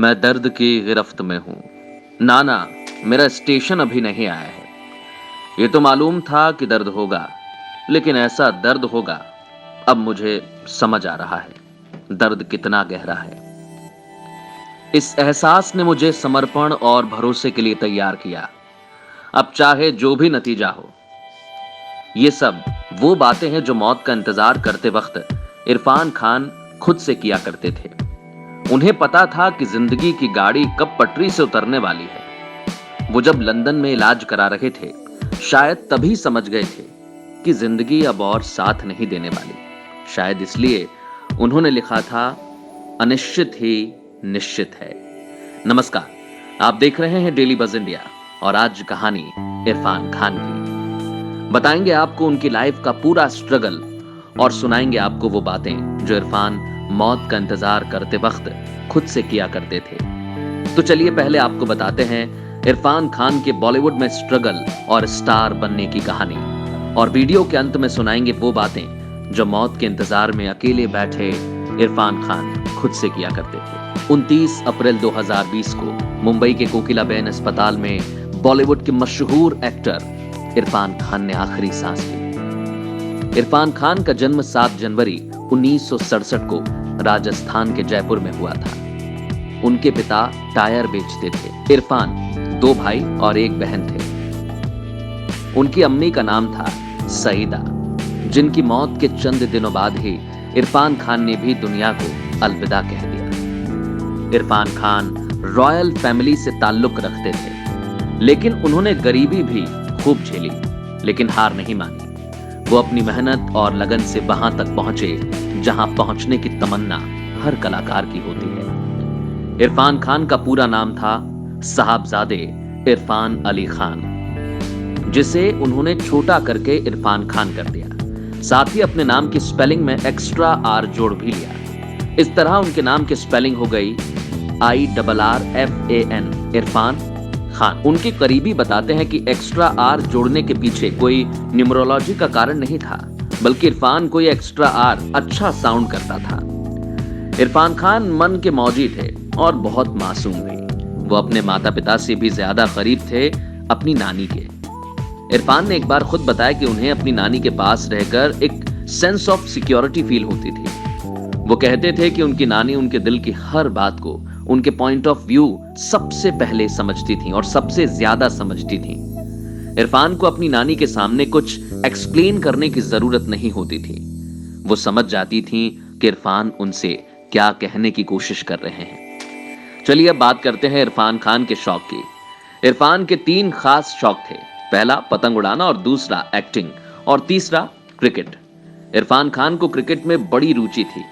मैं दर्द की गिरफ्त में हूं। नाना, मेरा स्टेशन अभी नहीं आया है। ये तो मालूम था कि दर्द होगा, लेकिन ऐसा दर्द होगा अब मुझे समझ आ रहा है। दर्द कितना गहरा है। इस एहसास ने मुझे समर्पण और भरोसे के लिए तैयार किया। अब चाहे जो भी नतीजा हो। ये सब वो बातें हैं जो मौत का इंतजार करते वक्त इरफान खान खुद से किया करते थे। उन्हें पता था कि जिंदगी की गाड़ी कब पटरी से उतरने वाली है। वो जब लंदन में इलाज करा रहे थे, शायद तभी समझ गए थे कि जिंदगी अब और साथ नहीं देने वाली। शायद इसलिए उन्होंने लिखा था, अनिश्चित ही निश्चित है। नमस्कार, आप देख रहे हैं डेली बज इंडिया और आज कहानी इरफान खान की। बताएंगे आपको उनकी लाइफ का पूरा स्ट्रगल और सुनाएंगे आपको वो बातें जो इरफान मौत का इंतजार करते वक्त खुद से किया करते थे। तो चलिए पहले आपको बताते हैं इरफान खान के बॉलीवुड में स्ट्रगल और स्टार बनने की कहानी, और वीडियो के अंत में सुनाएंगे वो बातें जो मौत के इंतजार में अकेले बैठे इरफान खान खुद से किया करते थे। 29 अप्रैल 2020 को मुंबई के कोकिलाबेन अस्पताल में बॉलीवुड के मशहूर एक्टर इरफान खान ने आखिरी सांस ली। इरफान खान का जन्म 7 जनवरी 1967 को राजस्थान के जयपुर में हुआ था। उनके पिता टायर बेचते थे। इरफान 2 भाई और 1 बहन थे। उनकी अम्मी का नाम था सईदा, जिनकी मौत के चंद दिनों बाद ही इरफान खान ने भी दुनिया को अलविदा कह दिया। इरफान खान रॉयल फैमिली से ताल्लुक रखते थे, लेकिन उन्होंने गरीबी भी खूब झेली, लेकिन हार नहीं मानी। वो अपनी मेहनत और लगन से वहां तक पहुंचे जहां पहुंचने की तमन्ना हर कलाकार की होती है। इरफान खान का पूरा नाम था साहबजादे इरफान अली खान, जिसे उन्होंने छोटा करके इरफान खान कर दिया। साथ ही अपने नाम की स्पेलिंग में एक्स्ट्रा आर जोड़ भी लिया। इस तरह उनके नाम की स्पेलिंग हो गई IRRFAN, इरफान खान। उनके करीबी बताते हैं कि एक्स्ट्रा आर जोड़ने के पीछे कोई न्यूमरोलॉजी का कारण नहीं था, बल्कि इरफान को ये एक्स्ट्रा आर अच्छा साउंड करता था। इरफान खान मन के मौजी थे और बहुत मासूम भी। वो अपने माता पिता से भी ज्यादा करीब थे अपनी नानी के। इरफान ने एक बार खुद बताया कि उन्हें अपनी नानी के पास रहकर एक सेंस ऑफ सिक्योरिटी फील होती थी। वो कहते थे कि उनकी नानी उनके दिल की हर बात को उनके पॉइंट ऑफ व्यू सबसे पहले समझती थी और सबसे ज्यादा समझती थी। इरफान को अपनी नानी के सामने कुछ एक्सप्लेन करने की जरूरत नहीं होती थी। वो समझ जाती थी कि इरफान उनसे क्या कहने की कोशिश कर रहे हैं। चलिए अब बात करते हैं इरफान खान के शौक की। इरफान के 3 खास शौक थे। पहला पतंग उड़ाना, और दूसरा एक्टिंग, और तीसरा क्रिकेट। इरफान खान को क्रिकेट में बड़ी रुचि थी।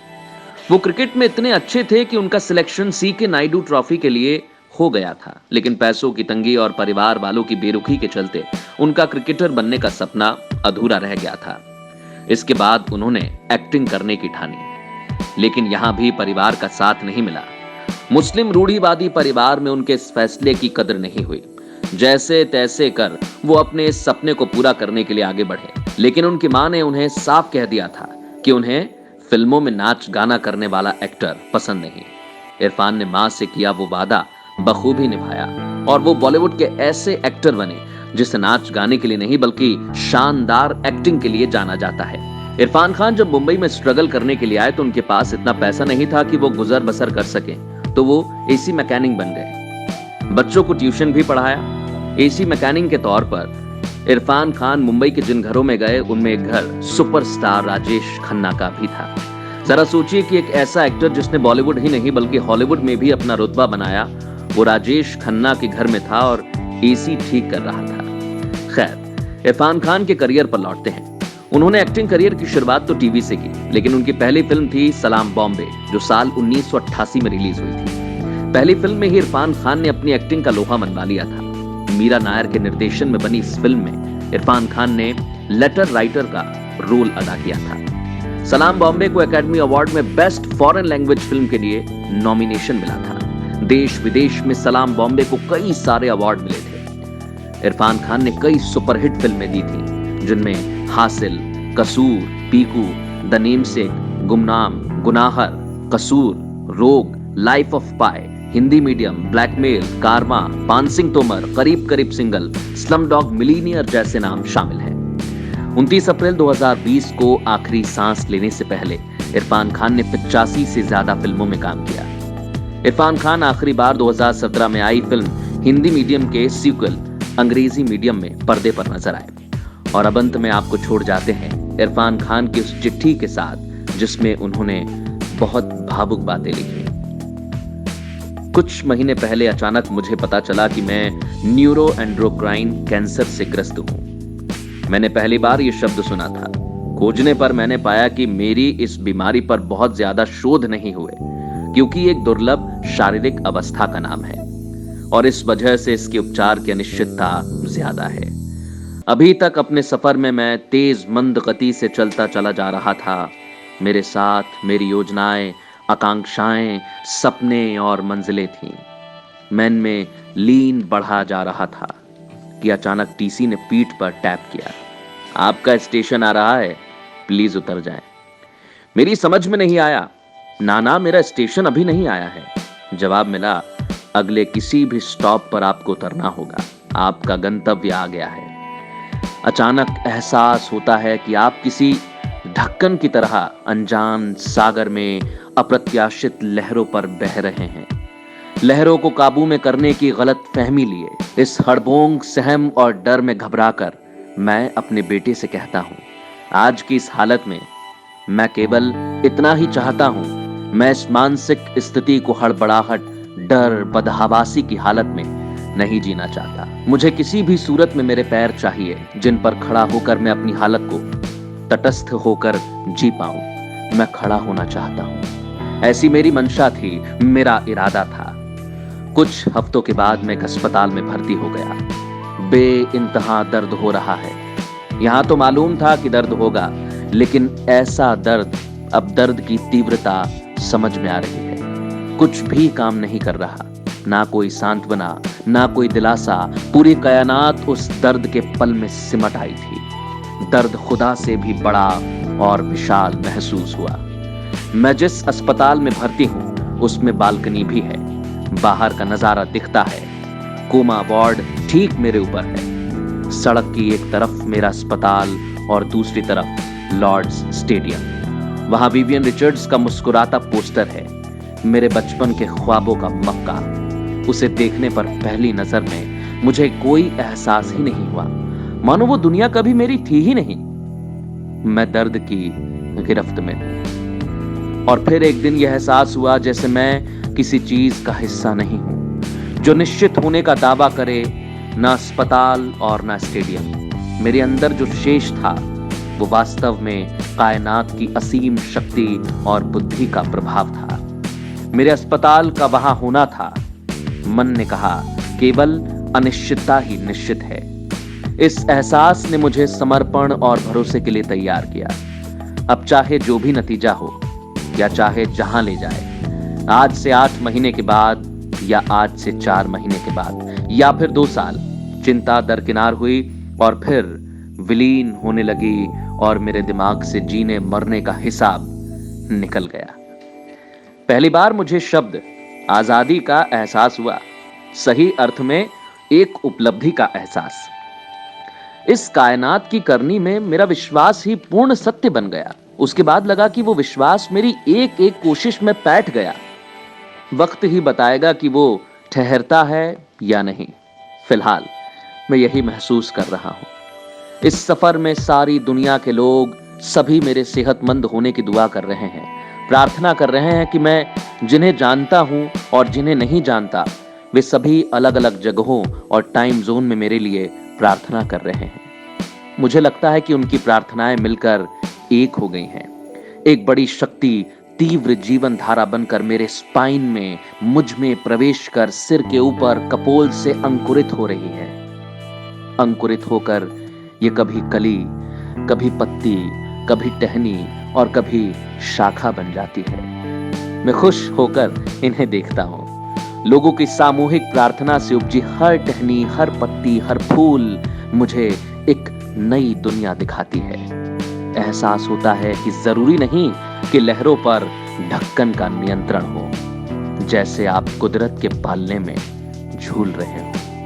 वो क्रिकेट में इतने अच्छे थे कि उनका सिलेक्शन CK नायडू ट्रॉफी के लिए हो गया था, लेकिन पैसों की तंगी और परिवार वालों की बेरुखी के चलते उनका क्रिकेटर बनने का सपना अधूरा रह गया था। इसके बाद उन्होंने एक्टिंग करने की ठानी, लेकिन यहां भी परिवार का साथ नहीं मिला। मुस्लिम रूढ़िवादी परिवार में उनके इस फैसले की कदर नहीं हुई। जैसे तैसे कर वो अपने इस सपने को पूरा करने के लिए आगे बढ़े, लेकिन उनकी मां ने उन्हें साफ कह दिया था कि उन्हें फिल्मों में नाच गाना करने वाला एक्टर पसंद नहीं। इरफान ने मां से किया वो वादा बखूबी निभाया और वो बॉलीवुड के ऐसे एक्टर बने जिसे नाच गाने के लिए नहीं बल्कि शानदार एक्टिंग के लिए जाना जाता है। इरफान खान जब मुंबई में स्ट्रगल करने के लिए आए तो उनके पास इतना पैसा नहीं था कि वो गुजर बसर कर सके, तो वो AC मैकेनिक बन गए। बच्चों को ट्यूशन भी पढ़ाया। AC मैकेनिक के तौर पर इरफान खान मुंबई के जिन घरों में गए उनमें एक घर सुपरस्टार राजेश खन्ना का भी था। जरा सोचिए कि एक ऐसा एक्टर जिसने बॉलीवुड ही नहीं बल्कि हॉलीवुड में भी अपना रुतबा बनाया, वो राजेश खन्ना के घर में था और AC ठीक कर रहा था। खैर, इरफान खान के करियर पर लौटते हैं। उन्होंने एक्टिंग करियर की शुरुआत तो टीवी से की, लेकिन उनकी पहली फिल्म थी सलाम बॉम्बे, जो साल 1988 में रिलीज हुई थी। पहली फिल्म में ही इरफान खान ने अपनी एक्टिंग का लोहा मनवा लिया था। मीरा नायर के निर्देशन में बनी इस फिल्म में इरफान खान ने लेटर राइटर का रोल अदा किया था। सलाम बॉम्बे को एकेडमी अवार्ड में बेस्ट फॉरेन लैंग्वेज फिल्म के लिए नॉमिनेशन मिला था। देश विदेश में सलाम बॉम्बे को कई सारे अवार्ड मिले थे। इरफान खान ने कई सुपरहिट फिल्में दी थी, जिनमें हासिल, कसूर, पीकू, द नेमसेक, गुमनाम, गुनाहर, कसूर, रोग, life of pi, Hindi medium, blackmail, कारमा, पान सिंह तोमर, करीब करीब सिंगल, स्लम डॉग मिलीनियर जैसे नाम शामिल हैं। 29 अप्रैल 2020 को आखिरी सांस लेने से पहले इरफान खान ने 85 से ज्यादा फिल्मों में काम किया। इरफान खान आखिरी बार 2017 में आई फिल्म हिंदी मीडियम के सीक्वल अंग्रेजी मीडियम में पर्दे पर नजर आए। और अब अंत में आपको छोड़ जाते हैं इरफान खान की उस चिट्ठी के साथ जिसमें उन्होंने बहुत भावुक बातें लिखी। कुछ महीने पहले अचानक मुझे पता चला कि मैं न्यूरो एंड्रोक्राइन कैंसर से ग्रस्त हूं। मैंने पहली बार यह शब्द सुना था। खोजने पर मैंने पाया कि मेरी इस बीमारी पर बहुत ज्यादा शोध नहीं हुए, क्योंकि एक दुर्लभ शारीरिक अवस्था का नाम है और इस वजह से इसके उपचार की अनिश्चितता ज्यादा है। अभी तक अपने सफर में मैं तेज मंद गति से चलता चला जा रहा था। मेरे साथ मेरी योजनाएं, आकांक्षाएं, सपने और मंजिलें थीं। मैं इनमें लीन बढ़ा जा रहा था कि अचानक टीसी ने पीठ पर टैप किया। आपका स्टेशन आ रहा है, प्लीज उतर जाएं। मेरी समझ में नहीं आया। ना, मेरा स्टेशन अभी नहीं आया है। जवाब मिला, अगले किसी भी स्टॉप पर आपको उतरना होगा, आपका गंतव्य आ गया है। अचानक एहसास होता है कि आप किसी ढक्कन की तरह अनजान सागर में अप्रत्याशित लहरों पर बह रहे हैं। लहरों को काबू में करने की गलत फहमी लिए इस हड़बोंग, सहम और डर में घबराकर मैं अपने बेटे से कहता हूं, आज की इस हालत में मैं केवल इतना ही चाहता हूं। मैं इस मानसिक स्थिति को हड़बड़ाहट, डर, बदहवासी की हालत में नहीं जीना चाहता। मुझे किसी भी सूरत में मेरे पैर चाहिए जिन पर खड़ा होकर मैं अपनी हालत को तटस्थ होकर जी पाऊं। मैं खड़ा होना चाहता हूं। ऐसी मेरी मंशा थी, मेरा इरादा था। कुछ हफ्तों के बाद मैं एक अस्पताल में भर्ती हो गया। बेइंतहा दर्द हो रहा है। यहां तो मालूम था कि दर्द होगा, लेकिन ऐसा दर्द, अब दर्द की तीव्रता समझ में आ रही है। कुछ भी काम नहीं कर रहा, ना कोई सांत्वना, ना कोई दिलासा। पूरी कायनात उस दर्द के पल में सिमट आई थी। दर्द खुदा से भी बड़ा और विशाल महसूस हुआ। मैं जिस अस्पताल में भर्ती हूं उसमें बालकनी भी है। बाहर का नजारा दिखता है। कोमा वार्ड ठीक मेरे ऊपर है। सड़क की एक तरफ मेरा अस्पताल और दूसरी तरफ लॉर्ड्स स्टेडियम। वहां विवियन रिचर्ड्स का मुस्कुराता पोस्टर है, मेरे बचपन के ख्वाबों का मक्का। उसे देखने पर पहली नजर में मुझे कोई एहसास ही नहीं हुआ, मानो वो दुनिया कभी मेरी थी ही नहीं। मैं दर्द की गिरफ्त में हूं। और फिर एक दिन यह एहसास हुआ जैसे मैं किसी चीज का हिस्सा नहीं हूं जो निश्चित होने का दावा करे, ना अस्पताल और ना स्टेडियम। मेरे अंदर जो शेष था वो वास्तव में कायनात की असीम शक्ति और बुद्धि का प्रभाव था। मेरे अस्पताल का वहां होना था। मन ने कहा, केवल अनिश्चितता ही निश्चित है। इस एहसास ने मुझे समर्पण और भरोसे के लिए तैयार किया। अब चाहे जो भी नतीजा हो या चाहे जहां ले जाए, आज से 8 महीने के बाद या आज से 4 महीने के बाद या फिर 2 साल, चिंता दरकिनार हुई और फिर विलीन होने लगी और मेरे दिमाग से जीने मरने का हिसाब निकल गया। पहली बार मुझे शब्द आजादी का एहसास हुआ, सही अर्थ में एक उपलब्धि का एहसास। इस कायनात की करनी में मेरा विश्वास ही पूर्ण सत्य बन गया। उसके बाद लगा कि वो विश्वास मेरी एक एक कोशिश में बैठ गया। वक्त ही बताएगा कि वो ठहरता है या नहीं। फिलहाल मैं यही महसूस कर रहा हूं। इस सफर में सारी दुनिया के लोग सभी मेरे सेहतमंद होने की दुआ कर रहे हैं, प्रार्थना कर रहे हैं कि मैं जिन्हें जानता हूं और जिन्हें नहीं जानता, वे सभी अलग अलग जगहों और टाइम जोन में मेरे लिए प्रार्थना कर रहे हैं। मुझे लगता है कि उनकी प्रार्थनाएं मिलकर एक हो गई हैं। एक बड़ी शक्ति तीव्र जीवन धारा बनकर मेरे स्पाइन में, मुझ में प्रवेश कर सिर के ऊपर कपोल से अंकुरित हो रही है। अंकुरित होकर ये कभी कली, कभी पत्ती, कभी टहनी और कभी शाखा बन जाती है। मैं खुश होकर इन्हें देखता हूं। लोगों की सामूहिक प्रार्थना से उपजी हर टहनी, हर पत्ती, हर फूल मुझे एक नई दुनिया दिखाती है। एहसास होता है कि जरूरी नहीं कि लहरों पर ढक्कन का नियंत्रण हो। जैसे आप कुदरत के पालने में झूल रहे हो।